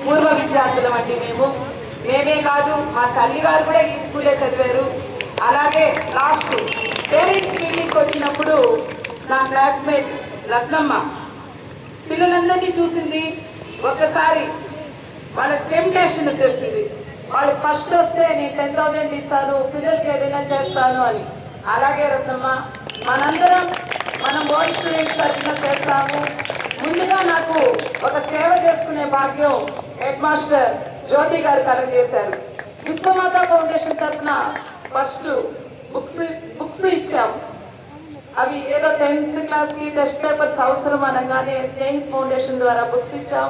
పూర్వ విద్యార్థులం అండి మేమే కాదు మా తల్లి గారు కూడా ఈ స్కూలే చదివారు. అలాగే లాస్ట్ పేరెంట్స్ మీటింగ్కి వచ్చినప్పుడు నా క్లాస్మేట్ రత్నమ్మ పిల్లలందరినీ చూసింది. ఒకసారి వాళ్ళ టెంప్టేషన్ వచ్చేసింది. వాళ్ళు ఫస్ట్ వస్తే నేను 10,000 ఇస్తాను, పిల్లలకి ఏదైనా చేస్తాను అని. అలాగే రత్నమ్మ మనం ఓల్డ్ స్టూడెంట్స్ తరఫున చేస్తాము. ముందుగా నాకు ఒక సేవ చేసుకునే భాగ్యం హెడ్ మాస్టర్ జ్యోతి గారు కలగజేశారు. విశ్వమాత ఫౌండేషన్ తరఫున ఫస్ట్ బుక్స్ ఇచ్చాము. అవి ఏదో 10th క్లాస్కి టెస్ట్ పేపర్స్ అవసరం అనగానే స్నేహిత్ ఫౌండేషన్ ద్వారా బుక్స్ ఇచ్చాం.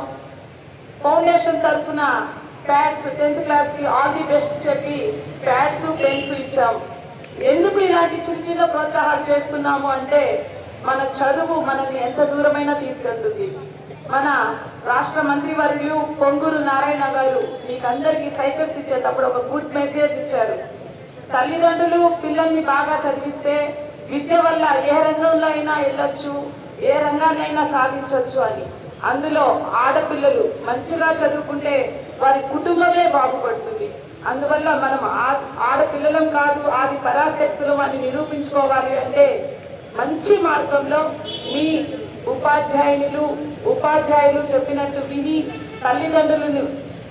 ఫౌండేషన్ తరఫున ప్యాడ్స్ 10th క్లాస్కి ఆల్ ది బెస్ట్ చెప్పి ప్యాడ్స్ పెన్స్ ఇచ్చాం. ఎందుకు ఇలాంటి చిన్న చిన్న ప్రోత్సాహాలు చేస్తున్నాము అంటే మన చదువు మనల్ని ఎంత దూరమైనా తీసుకెళ్తుంది. మన రాష్ట్ర మంత్రివర్యులు పొంగూరు నారాయణ గారు మీకందరికీ సైకిల్స్ ఇచ్చేటప్పుడు ఒక గుడ్ మెసేజ్ ఇచ్చారు. తల్లిదండ్రులు పిల్లల్ని బాగా చదివిస్తే విద్య వల్ల ఏ రంగంలో అయినా వెళ్ళొచ్చు, ఏ రంగాన్నైనా సాధించవచ్చు అని. అందులో ఆడపిల్లలు మంచిగా చదువుకుంటే వారి కుటుంబమే బాగుపడుతుంది. అందువల్ల మనం ఆడపిల్లలం కాదు ఆది పరాశక్తులం అని నిరూపించుకోవాలి అంటే మంచి మార్గంలో మీ ఉపాధ్యాయులు చెప్పినట్టు విని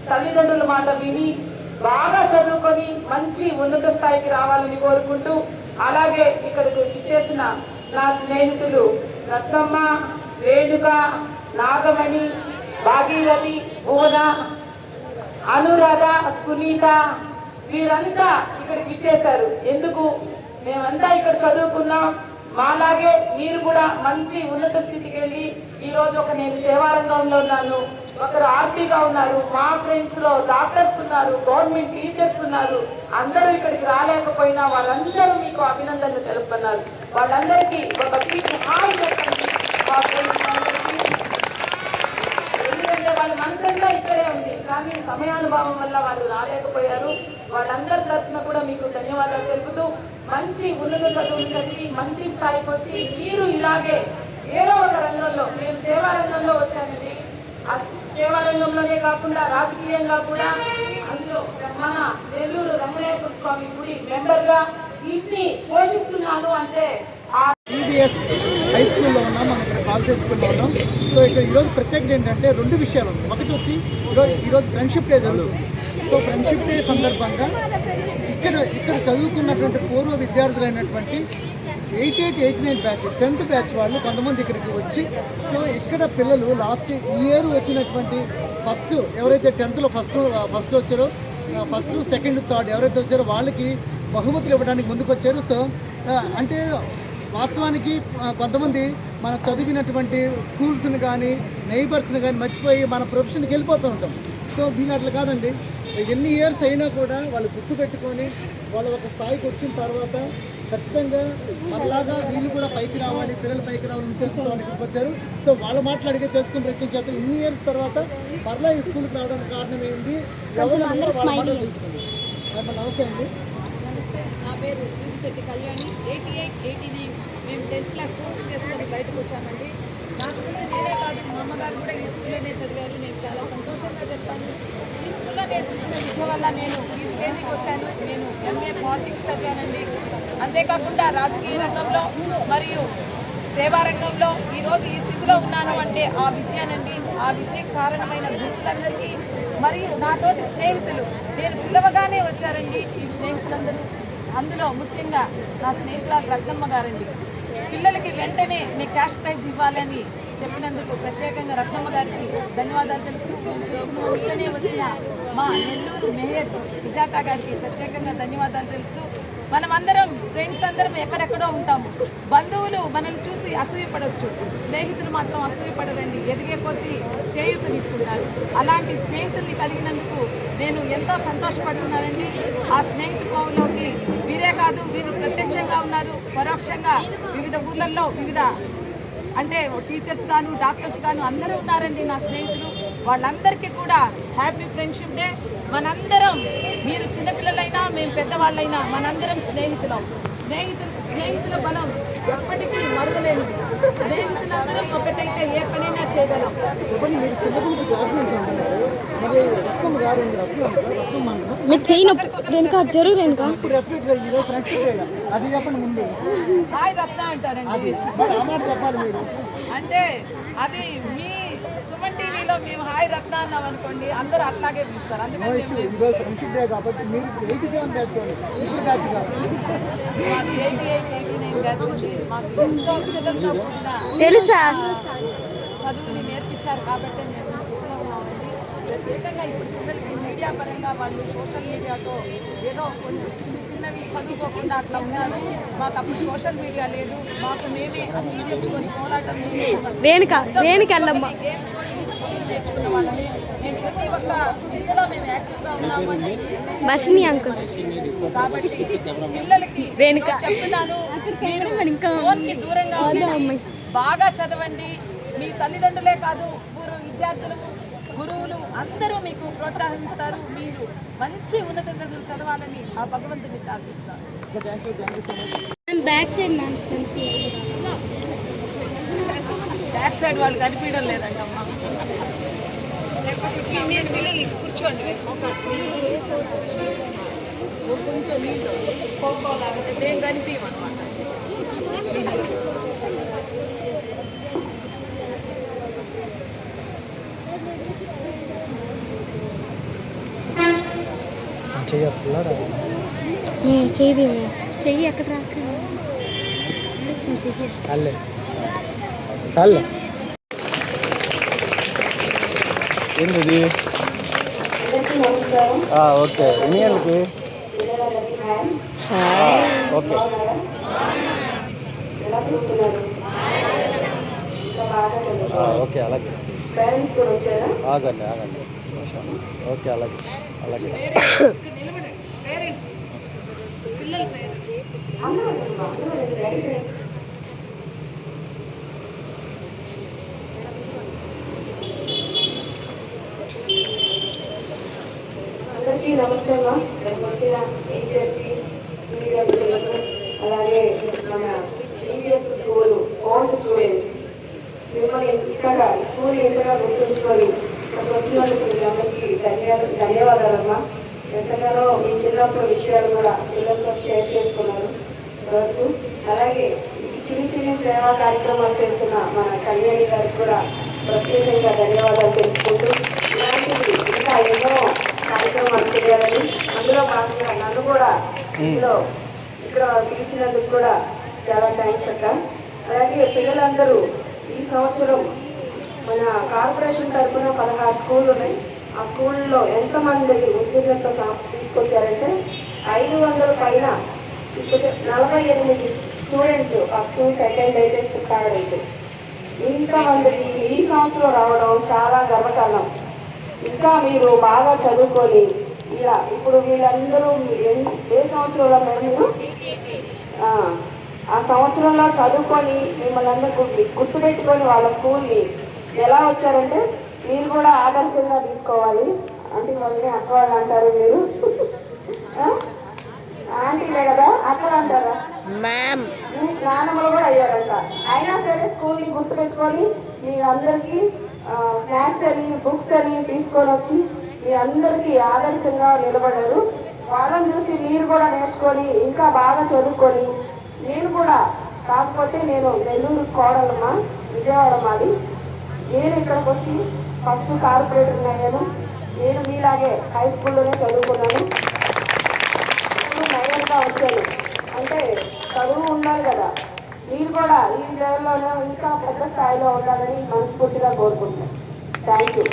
తల్లిదండ్రుల మాట విని బాగా చదువుకొని మంచి ఉన్నత స్థాయికి రావాలని కోరుకుంటూ, అలాగే ఇక్కడికి ఇచ్చేసిన నా స్నేహితులు రత్నమ్మ, రేణుక, నాగమణి, భాగీరథి, భువన, అనురాధ, సునీత వీరంతా ఇక్కడికి ఇచ్చేశారు. ఎందుకు? మేమంతా ఇక్కడ చదువుకున్నాం. మాలాగే మీరు కూడా మంచి ఉన్నత స్థితికి వెళ్ళి ఈరోజు నేను సేవారంగంలో ఉన్నాను, ఒకరు ఆర్పీగా ఉన్నారు, మా ఫ్రెండ్స్ లో డాక్టర్స్ ఉన్నారు, గవర్నమెంట్ టీచర్స్ ఉన్నారు. అందరూ ఇక్కడికి రాలేకపోయినా వాళ్ళందరూ మీకు అభినందనలు తెలుపుతున్నారు. వాళ్ళందరికీ ఒక హాయ్ చెప్పండి మా ఫ్రెండ్స్ అందరికీ. ఎందుకంటే వాళ్ళ మనసంతా ఇక్కడే ఉంది, కానీ సమయానుభావం వల్ల వాళ్ళు రాలేకపోయారు. వాళ్ళందరి తరఫున కూడా మీకు ధన్యవాదాలు తెలుపుతూ మంచి ఉన్నత చదువులు చదివి మంచి స్థాయికి వచ్చి మీరు ఇలాగే ఏదో ఒక రంగంలో, నేను సేవా రంగంలో వచ్చానండి, సేవా రంగంలోనే కాకుండా రాజకీయంగా కూడా అందులో మన నెల్లూరు రంగనాయక స్వామి గుడి మెంబర్గా ఇంటిని పోషిస్తున్నాను అంటే ఈబీఎస్ హై స్కూల్లో ఉన్నాం, మనం ఇక్కడ కాల్స్ స్కూల్లో ఉన్నాం. సో ఇక్కడ ఈరోజు ప్రత్యేకత ఏంటంటే 2 విషయాలు ఉన్నాయి. ఒకటి వచ్చి ఈరోజు ఫ్రెండ్షిప్ డే జరుగుతుంది. సో ఫ్రెండ్షిప్ డే సందర్భంగా ఇక్కడ చదువుకున్నటువంటి పూర్వ విద్యార్థులైనటువంటి 88, 89 బ్యాచ్ 10th బ్యాచ్ వాళ్ళు కొంతమంది ఇక్కడికి వచ్చి, సో ఇక్కడ పిల్లలు లాస్ట్ ఇయర్ వచ్చినటువంటి ఫస్ట్ ఎవరైతే 10thలో ఫస్ట్ వచ్చారో, ఫస్ట్ సెకండ్ థర్డ్ ఎవరైతే వచ్చారో వాళ్ళకి బహుమతులు ఇవ్వడానికి ముందుకు వచ్చారు. సో అంటే వాస్తవానికి కొంతమంది మనం చదివినటువంటి స్కూల్స్ని కానీ నైబర్స్ని కానీ మర్చిపోయి మన ప్రొఫెషన్కి వెళ్ళిపోతూ ఉంటాం. సో వీళ్ళు అట్లా కాదండి, ఎన్ని ఇయర్స్ అయినా కూడా వాళ్ళు గుర్తుపెట్టుకొని వాళ్ళు ఒక స్థాయికి వచ్చిన తర్వాత ఖచ్చితంగా మనలాగా వీళ్ళు కూడా పైకి రావాలి, పిల్లలు పైకి రావాలని తెలుసుకోవడానికి ఇక్కడికి వచ్చారు. సో వాళ్ళ మాటలు అడిగే తెలుసుకుని ప్రయత్నం చేస్తాం. ఇన్ని ఇయర్స్ తర్వాత పర్లా ఈ స్కూల్కి రావడానికి కారణం ఏంటి, ఎవరు తెలుసుకుంది. నమస్తే అండి. నమస్తే, నా పేరు శెట్టి కళ్యాణి. 88, 89 మేము 10th క్లాస్ పూర్తి చేసుకొని బయటకు వచ్చామండి. నాకు కూడా నేనే కాదు, మా అమ్మగారు కూడా ఈ స్కూల్లోనే చదివారు. నేను చాలా సంతోషంగా చెప్తాను. ఈ స్కూల్లో నేర్పించిన విద్య వల్ల నేను ఈ స్టేజ్కి వచ్చాను. నేను ఎంఏ పాలిటిక్స్ చదివానండి. అంతేకాకుండా రాజకీయ రంగంలో మరియు సేవా రంగంలో ఈరోజు ఈ స్థితిలో ఉన్నాను అంటే ఆ విద్యనండి. ఆ విద్యకు కారణమైన గురువులందరికీ మరియు నాతోటి స్నేహితులు నేను పిలవగానే వచ్చారండి ఈ స్నేహితులందరూ. అందులో ముఖ్యంగా నా స్నేహితురాలు రత్నమ్మ గారండి. పిల్లలకి వెంటనే మీ క్యాష్ ప్రైజ్ ఇవ్వాలని చెప్పినందుకు ప్రత్యేకంగా రత్నమ్మ గారికి ధన్యవాదాలు తెలుపుతూ, వెంటనే వచ్చిన మా నెల్లూరు మేయర్ సుజాత గారికి ప్రత్యేకంగా ధన్యవాదాలు తెలుపుతూ, మనమందరం ఫ్రెండ్స్ అందరం ఎక్కడెక్కడో ఉంటాము. బంధువులు మనల్ని చూసి అసూయపడవచ్చు, స్నేహితులు మాత్రం అసూయపడరండి, ఎదిగే కొద్దీ చేయూతనిస్తున్నారు. అలాంటి స్నేహితుల్ని కలిగినందుకు నేను ఎంతో సంతోషపడుతున్నానండి. ఆ స్నేహితులలోకి వీరే కాదు, వీరు ప్రత్యక్షంగా ఉన్నారు, పరోక్షంగా వివిధ ఊర్లలో వివిధ అంటే టీచర్స్ గాను డాక్టర్స్ గాను అందరూ ఉన్నారండి నా స్నేహితులు. వాళ్ళందరికీ కూడా హ్యాపీ ఫ్రెండ్షిప్ డే. మనందరం, మీరు చిన్నపిల్లలైనా మేము పెద్దవాళ్ళైనా మనందరం స్నేహితులం. స్నేహితుల బలం ఎప్పటికీ మరువలేనిది. స్నేహితులందరం ఒకటైతే ఏ పనైనా చేయగలం. మీరు చిన్నప్పుడు క్లాస్మేట్స్ అంటున్నారు, మరి యారు రత్నం మండలం మీరు చెయ్యి నొప్పి రేణుకా జరుగు రేణుకా ఇప్పుడు రెస్పెక్ట్ ఈరోజు ఫ్రెండ్షిప్ డే అది చెప్పండి ముందు హాయ్ రత్న అంటారండి. అది మరి ఆ మాట చెప్పాలి మీరు. అంటే అది మీ సుమన్ టీవీలో మేము హాయ్ రత్న అన్నాం అనుకోండి, అందరూ అట్లాగే పిలుస్తారు. నో అందుకని ఇష్యూ ఈరోజు ఫ్రెండ్షిప్ డే కాబట్టి మీరు ఇప్పుడు 87 బ్యాచ్ చూడండి, ఇప్పుడు బ్యాచ్ కాదు. మాకు 88, 89 బ్యాచ్ ఉంది. మాకు ఎంతో పిల్లలతో కూడిన తెలుసా చదువుని నేర్పించారు కాబట్టి మేము ఈ స్థితిలో ఉన్నామండి. ప్రత్యేకంగా ఇప్పుడు పిల్లలకి మీడియా పరంగా వాళ్ళు సోషల్ మీడియాతో ఏదో కొన్ని చిన్నవి చదువుకోకుండా అట్లా ఉన్నారు. మాకు అప్పుడు సోషల్ మీడియా లేదు, మాకు మేమే అన్ని తెచ్చుకొని పోరాటం రేణుకా వెళ్ళమ్మా గేమ్స్ తీసుకొని నేర్చుకున్న వాళ్ళని మేము ప్రతి ఒక్క విద్యలో మేము యాక్టివ్గా ఉన్నాము అని బస్ని అంకుల్ కాబట్టి పిల్లలకి రేణుక. చెప్తున్నాను, మీరు ఇంకా ఫోన్కి దూరంగా ఉండండి, బాగా చదవండి. మీ తల్లిదండ్రులే కాదు, విద్యార్థులు, గురువులు అందరూ మీకు ప్రోత్సహిస్తారు. మీరు మంచి ఉన్నత చదువులు చదవాలని ఆ భగవంతుని ప్రార్థిస్తారు. Thank you so much. Back side ma'am back side వాళ్ళు కనిపించడం లేదంటమ్మా. నేను పిల్లలు కూర్చోండి, కొంచెం నీళ్ళు పోకోలేకపోతే మేము కనిపించమన్నమాట. చెయ్యి చెయ్యి ఎక్కడ రాక చెయ్యి చాలే ఏంటిది? ఓకే, ఎన్ని గంటలకి? ఓకే ఓకే అలాగే ఆగండి ఆగండి ఓకే అలాగే అలాగే పేరెంట్స్ పిల్లల పేరెంట్స్ అందరికీ నమస్కారం. వచ్చిన హెచ్ఎస్సి మీడియా పిల్లలకు, అలాగే మన సిబిఎస్ స్కూల్ ఓల్డ్ స్టూడెంట్స్, మిమ్మల్ని ఇక్కడ స్కూల్ ఎంతగా గుర్తుంచుకొని వచ్చినందుకు మీ అందరికీ ధన్యవాదాలమ్మా. ఎంతగానో మీ చిన్నప్పుడు విషయాలు కూడా పిల్లలతో షేర్ చేసుకున్నారు రోజు. అలాగే చిన్న చిన్న సేవా కార్యక్రమాలు చేస్తున్న మన కళ్యాణి గారికి కూడా ప్రత్యేకంగా ధన్యవాదాలు తెలుసుకుంటూ, ఇలాంటివి ఇంకా ఎన్నో కార్యక్రమాలు చేయాలని, అందులో భాగంగా నన్ను కూడా ఇందులో ఇక్కడ పిలిచినందుకు కూడా చాలా థ్యాంక్స్ అక్క. అలాగే పిల్లలందరూ ఈ సంవత్సరం మన కార్పొరేషన్ తరఫున 16 స్కూళ్ళు ఉన్నాయి. ఆ స్కూల్లో ఎంతమంది ఉద్యోగులతో తీసుకొచ్చారంటే 500 పైన 48 స్టూడెంట్స్ ఫస్ట్, సెకండ్ అయితే థర్డ్ అయితే ఇంతమందికి ఈ సంవత్సరం రావడం చాలా గర్వకారణం. ఇంకా మీరు బాగా చదువుకొని ఇలా ఇప్పుడు వీళ్ళందరూ ఏ సంవత్సరంలో మీరు ఆ సంవత్సరంలో చదువుకొని మిమ్మల్ని అందరూ గుర్తుపెట్టుకొని వాళ్ళ స్కూల్ని ఎలా వచ్చారంటే మీరు కూడా ఆదర్శంగా తీసుకోవాలి. అంటే వాళ్ళని అక్క వాళ్ళు అంటారు, మీరు ఆంటీలే కదా అక్కడ అంటారా, స్నానంలో కూడా అయ్యారంట. అయినా సరే స్కూల్ని గుర్తుపెట్టుకొని మీరందరికీ స్నాక్స్ అని బుక్స్ అని తీసుకొని వచ్చి మీ అందరికీ ఆదర్శంగా నిలబడారు. వాళ్ళని చూసి మీరు కూడా నేర్చుకొని ఇంకా బాగా చదువుకొని, నేను కూడా కాకపోతే నేను నెల్లూరు కోడలమ్మా, విజయవాడ మాది. నేను ఇక్కడికి వచ్చి ఫస్ట్ కార్పొరేటర్ అయ్యాను. నేను మీలాగే హై స్కూల్లోనే చదువుకున్నాను. నైన్గా వచ్చాను. అంటే చదువు ఉండాలి కదా, మీరు కూడా ఈ లెవెల్లోనే ఇంకా పెద్ద స్థాయిలో ఉండాలని మనస్ఫూర్తిగా కోరుకుంటున్నాను. Thank you.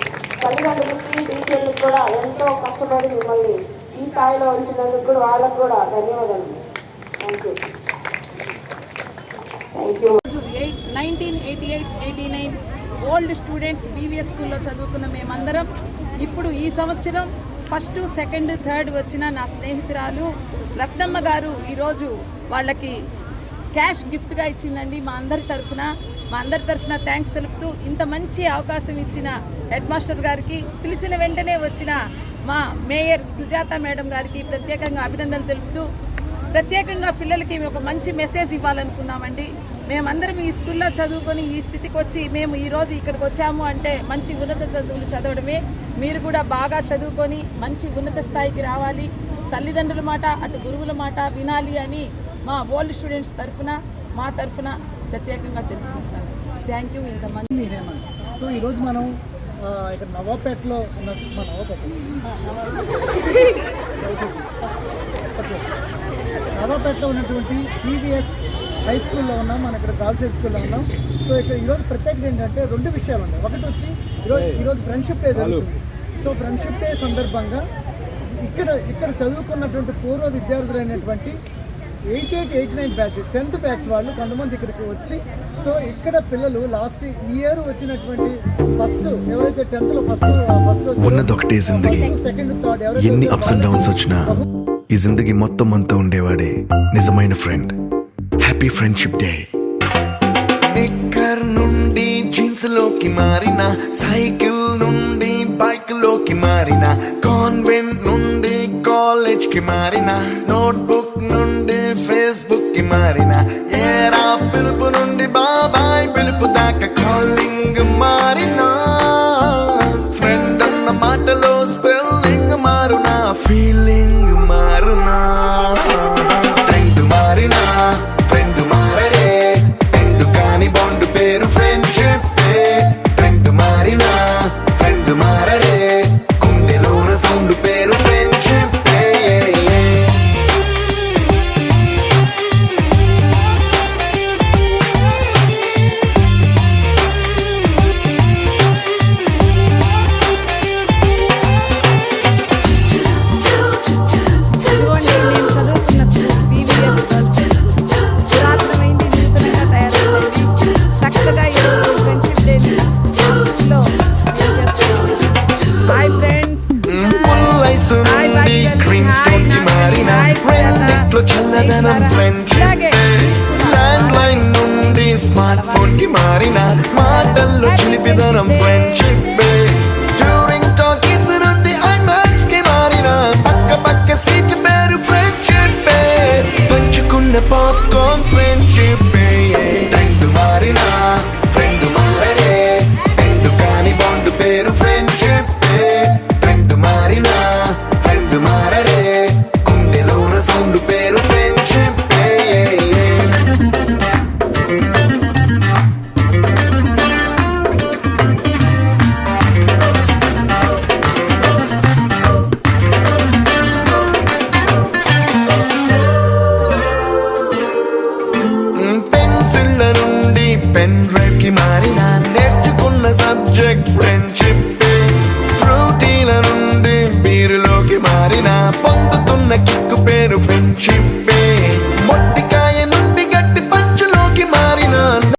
తల్లిదండ్రులకి, టీచర్లకు కూడా ఎంతో కష్టపడి మిమ్మల్ని ఈ స్థాయిలో ఉంచినందుకు కూడా వాళ్ళకు కూడా ధన్యవాదాలు. Thank you. Thank you. 1988-89 old students BVS స్కూల్లో చదువుకున్న మేమందరం ఇప్పుడు ఈ సంవత్సరం ఫస్ట్, సెకండ్, థర్డ్ వచ్చిన నా స్నేహితురాలు రత్నమ్మ గారు ఈరోజు వాళ్ళకి క్యాష్ గిఫ్ట్గా ఇచ్చిందండి. మా అందరి తరఫున థ్యాంక్స్ తెలుపుతూ, ఇంత మంచి అవకాశం ఇచ్చిన హెడ్ మాస్టర్ గారికి, పిలిచిన వెంటనే వచ్చిన మా మేయర్ సుజాత మేడం గారికి ప్రత్యేకంగా అభినందనలు తెలుపుతూ, ప్రత్యేకంగా పిల్లలకి ఒక మంచి మెసేజ్ ఇవ్వాలనుకున్నామండి. మేమందరం ఈ స్కూల్లో చదువుకొని ఈ స్థితికి వచ్చి మేము ఈరోజు ఇక్కడికి వచ్చాము అంటే మంచి ఉన్నత చదువులు చదవడమే. మీరు కూడా బాగా చదువుకొని మంచి ఉన్నత స్థాయికి రావాలి, తల్లిదండ్రుల మాట అటు గురువుల మాట వినాలి అని మా ఓల్డ్ స్టూడెంట్స్ తరఫున మా తరఫున ప్రత్యేకంగా తెలుపుకుంటున్నాను. Thank you. ఇంతమంది మీ హేమంత్. సో ఈరోజు మనం ఇక్కడ నవాపేటలో ఉన్న నవాపేటలో ఉన్నటువంటి టీవీఎస్ హై స్కూల్లో ఉన్నాం. మనం ఇక్కడ గర్ల్స్ హై స్కూల్లో ఉన్నాం. సో ఇక్కడ ఈరోజు ప్రత్యేకత ఏంటంటే రెండు విషయాలు ఉన్నాయి. ఒకటి వచ్చి ఈరోజు ఫ్రెండ్షిప్ డే జరుగుతుంది. సో ఫ్రెండ్షిప్ డే సందర్భంగా ఇక్కడ చదువుకున్నటువంటి పూర్వ విద్యార్థులైనటువంటి 88, 89 బ్యాచ్ 10th బ్యాచ్ వాళ్ళు కొంతమంది ఇక్కడికి వచ్చి, సో ఇక్కడ పిల్లలు లాస్ట్ ఇయర్ వచ్చినటువంటి ఫస్ట్ ఎవరైతే 10th లో ఫస్ట్ ఉన్నదొకటే జిందగీ. సెకండ్ థర్డ్ ఎవరైతే ఎన్ని అప్స్ అండ్ డౌన్స్ వచ్చినా ఈ జిందగీ మొత్తం అంతా ఉండేవాడే నిజమైన ఫ్రెండ్. Happy friendship day. నిక్కర్ నుండి జీన్స్ లోకి మారిన, సైకిల్ నుండి బైక్ లోకి మారిన, కాన్వెంట్ నుండి కాలేజ్ కి మారిన, నోట్బుక్ నుండి ఫేస్బుక్ కి మారిన, ఏరా పిలుపు నుండి బాబాయ్ పిలుపు దాకా కాలింగ్ మారిన, ఫ్రెండ్ అన్న మాటలో స్పెల్లింగ్ మారునా, ఫీలింగ్ మారునా, ట్రెండ్ మారినా ఫ్రెండ్ మారడే, ఎండు కాని బాండ్ పేరు ఫ్రెండ్షిప్. ట్రెండ్ మారినా ఫ్రెండ్ మారడే, గుండెలోన సౌండ్ పేరు ఫ్రెండ్షిప్. ఇదిగోండి మేము చదువుకున్న స్కూల్ బీవీఎస్ గర్ల్స్. పురాతనమైంది, నూతనంగా తయారైంది. చక్కగా ఈరోజు ఫ్రెండ్షిప్ డే స్కూల్లో చేస్తున్నాం. Hi friends. పుల్లైసు నుండి క్రీమ్ స్టోన్ కి మారిన, రెండిట్లో చల్లదనం ఫ్రెండ్షిప్. ల్యాండ్ లైన్ నుండి స్మార్ట్ ఫోన్ కి మారిన, మాటల్లో చిలిపిదనం ఫ్రెండ్షిప్. డ్యూరింగ్ టాకీస్ నుండి ఐమాక్స్ కి మారిన, పక్క సీట్ పేరు ఫ్రెండ్షిప్. పంచుకున్న పాప్కార్న్ ఫ్రెండ్షిప్. ట్రెండ్ మారిన ఫ్రెండ్ మారడే, ఎండు కాని బాండ్ పేరు ఫ్రెండ్షిప్. ట్రెండ్ మారిన ఫ్రెండ్ మారడే, గుండెలోన సౌండ్ పేరు ఫ్రెండ్షిప్. పెన్సిళ్ళ నుండి పెన్ డ్రైవ్ కి మారిన, నేర్చుకున్న సబ్జెక్ట్ ఫ్రెండ్షిప్. ఫ్రూటీల నుండి బీరులోకి మారిన, పొందుతున్న కిక్కు పేరు ఫ్రెండ్షిప్.